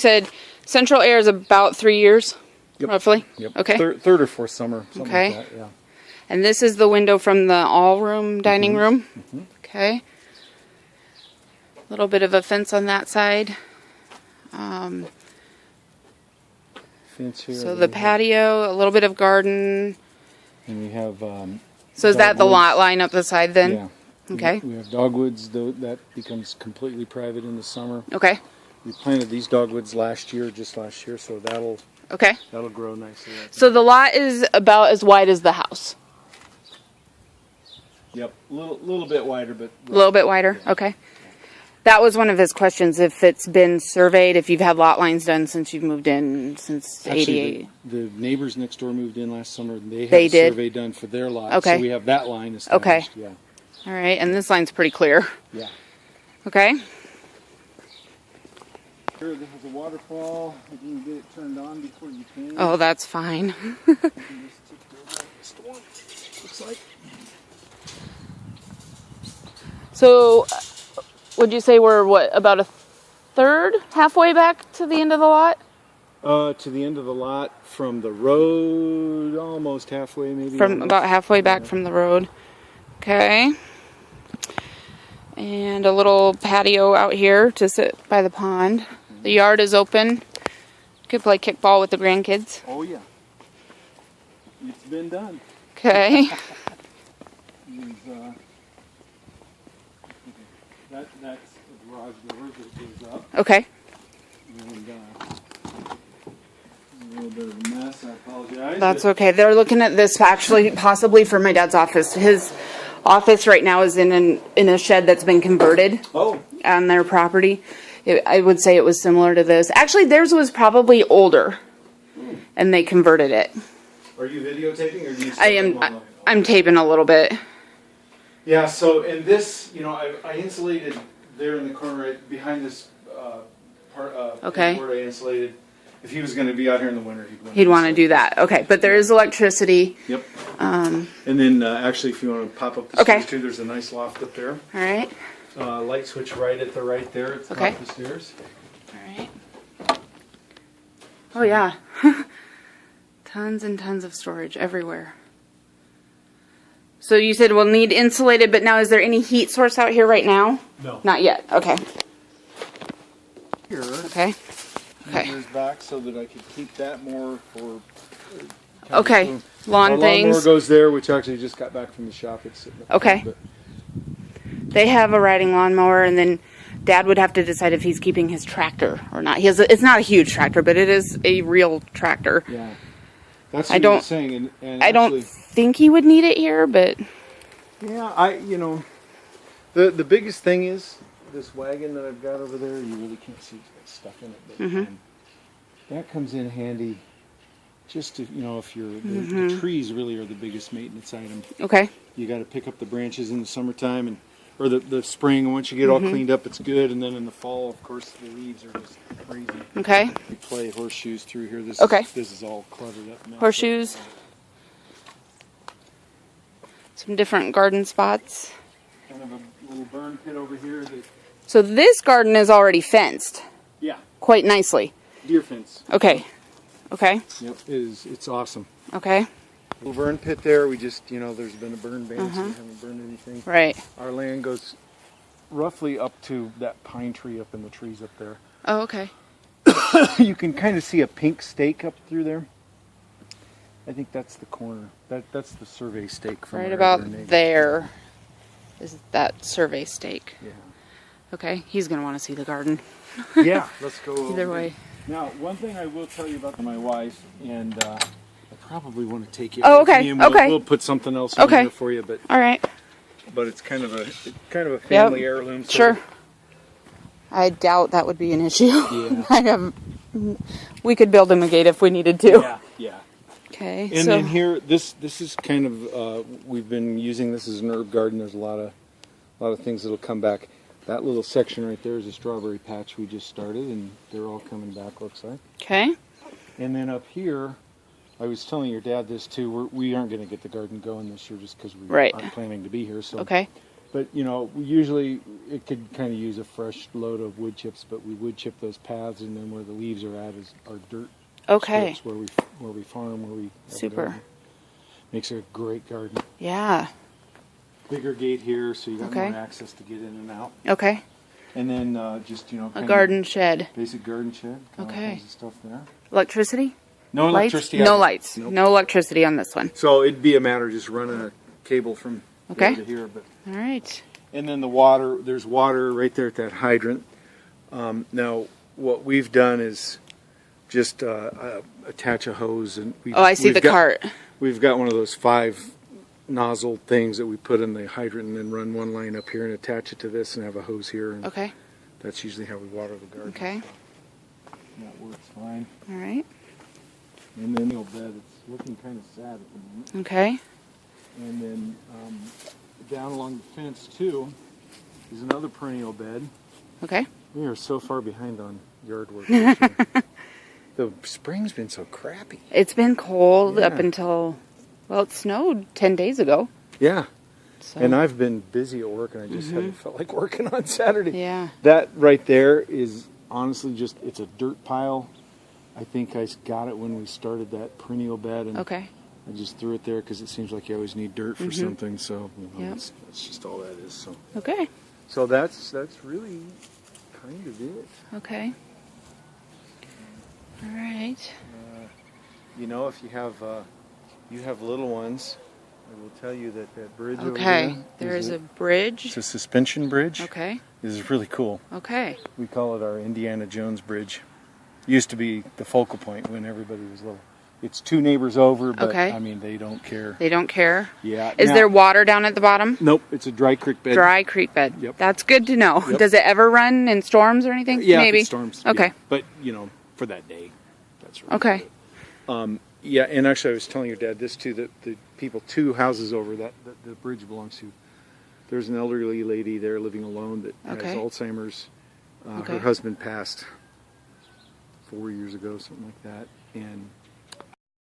said central air is about 3 years, Yep. roughly? Yep. Okay. Third or fourth summer. Something Okay. like that, yeah. And this is the window from the all-room dining room? Okay. A little bit of a fence on that side. Fence here. So the patio, a little bit of garden. And we have... So is that the dogwoods. lot line up the side then? Yeah. Okay. We have dogwoods, though that becomes completely private in the summer. Okay. We planted these dogwoods just last year, so that'll grow nicely. So the lot is about as wide as the house? Yep, little bit wider, but... A little bit wider? Yeah. Okay. That was one of his questions, if it's been surveyed, if you've had lot lines done since you've moved in, since Actually, 88. the neighbors next door moved in last summer, and they had They a did? survey done for their lot. Okay. So we have that line established. Okay. Yeah. All right, and this line's pretty clear. Yeah. Okay. Here, this is a waterfall. I didn't get it turned on before you came. Oh, that's fine. You can just take the storm, looks like. So, would you say we're, what, about a third, halfway back to the end of the lot? To the end of the lot, from the road, almost halfway, maybe. From almost. about halfway back from the road. Okay. And a little patio out here to sit by the pond. The yard is open. Could play kickball with the grandkids. Oh, yeah. It's been done. Okay. That's the garage door that goes up. Okay. And, a little bit of a mess, I apologize. That's okay. They're looking at this actually possibly for my dad's office. His office right now is in a shed that's been converted on their property. I would say it was similar to this. Actually, theirs was probably older, and they converted it. Are you videotaping, or do you? I am. I'm taping a little bit. Yeah. So in this, I insulated there in the corner, right behind this part. Okay. Where I insulated. If he was going to be out here in the winter, He'd want to do that. Okay, but there is electricity. Yep. And then actually, if you want to pop up the stairs too, there's a nice loft up there. All right. Light switch right at the right there. It's top of the stairs. All right. Oh yeah. Tons and tons of storage everywhere. So you said we'll need insulated, but now is there any heat source out here right now? No. Not yet. Okay. Here. Okay. Okay. Years back so that I could keep that more for. Okay. Lawn Our things. lawnmower goes there, which actually just got back from the shop. It's sitting up Okay. there, They have a riding lawnmower, and then Dad would have to decide if he's keeping his tractor or not. It's not a huge tractor, but it is a real tractor. Yeah. That's what he was saying. And I don't think he would need it here, but yeah, the biggest thing is this wagon that I've got over there. You really can't see it's got stuff in it, but that comes in handy. Just to, if you're the trees really are the biggest maintenance item. okay. You got to pick up the branches in the summertime or the spring. And once you get all cleaned up, it's good. And then in the fall, of course, the leaves are just crazy. Okay. We play horseshoes through here. This is all cluttered up now. Horseshoes. Some different garden spots. Kind of a little burn pit over here. So this garden is already fenced. Yeah. Quite nicely. Deer fence. Okay. Okay. Yep. It's awesome. Okay. Little burn pit there. We just, there's been a burn ban, so we haven't burned anything. Right. Our land goes roughly up to that pine tree up in the trees up there. Oh, okay. You can kind of see a pink stake up through there. I think that's the corner. That's the survey stake from Right our about neighbor. there is that survey stake. Yeah. Okay. He's going to want to see the garden. Yeah. Let's go. Either way. Now, one thing I will tell you about my wife, and I probably want to take it. Oh, with okay. me, and Okay. We'll put something else in there for you, but All right. it's kind of a family heirloom. Sure. I doubt that would be an issue. Yeah. We could build him a gate if we needed to. Yeah. Yeah. Okay. And then here, this is kind of we've been using this as an herb garden. There's a lot of things that'll come back. That little section right there is a strawberry patch we just started, and they're all coming back, looks like. Okay. And then up here, I was telling your dad this too. We aren't going to get the garden going this year just because we aren't planning to be here. So Okay. But you know, usually it could kind of use a fresh load of wood chips, but we wood chip those paths, and then where the leaves are at is our dirt Okay. strips where we farm, where we have a Super. garden. Makes it a great garden. Yeah. Bigger gate here, so you got Okay. more access to get in and out. Okay. And then just you know, A kind garden shed. of basic garden shed. All Okay. kinds of stuff there. Electricity? No Lights? electricity. No out. lights. Nope. No electricity on this one. So it'd be a matter of just running a cable from Okay. here to here, but. All right. And then the water, there's water right there at that hydrant. Now, what we've done is just attach a hose, and Oh, I see the cart. We've got one of those 5 nozzle things that we put in the hydrant, and then run one line up here and attach it to this, and have a hose here. And Okay. that's usually how we water the garden. Okay. So that works fine. All right. And then the bed, it's looking kind of sad at the moment. Okay. And then down along the fence too is another perennial bed. Okay. We are so far behind on yard work this year. The spring's been so crappy. It's been cold up Yeah. until, well, it snowed 10 days ago. Yeah. So. And I've been busy at work, and I just haven't felt like working on Saturday. Yeah. That right there is honestly just, it's a dirt pile. I think I got it when we started that perennial bed, and Okay. I just threw it there because it seems like you always need dirt for something. So you know, Yep. that's just all that is. So Okay. so that's really kind of it. Okay. All right. You know, if you have little ones, I will tell you that that bridge over Okay. there There is a it's bridge. a suspension bridge. Okay. This is really cool. Okay. We call it our Indiana Jones Bridge. Used to be the focal point when everybody was little. It's 2 neighbors over, but Okay. I mean they don't care. They don't care. Yeah. Is now- there water down at the bottom? Nope. It's a dry creek bed. Dry creek bed. Yep. That's good to know. Yep. Does it ever run in storms or anything? Yeah, Maybe. if it storms. Okay. yeah. But you know, for that day, that's really Okay. good. Yeah, and actually, I was telling your dad this too. That the people 2 houses over that the bridge belongs to. There's an elderly lady there living alone that Okay. has Alzheimer's. Okay. Her husband passed 4 years ago, something like that, and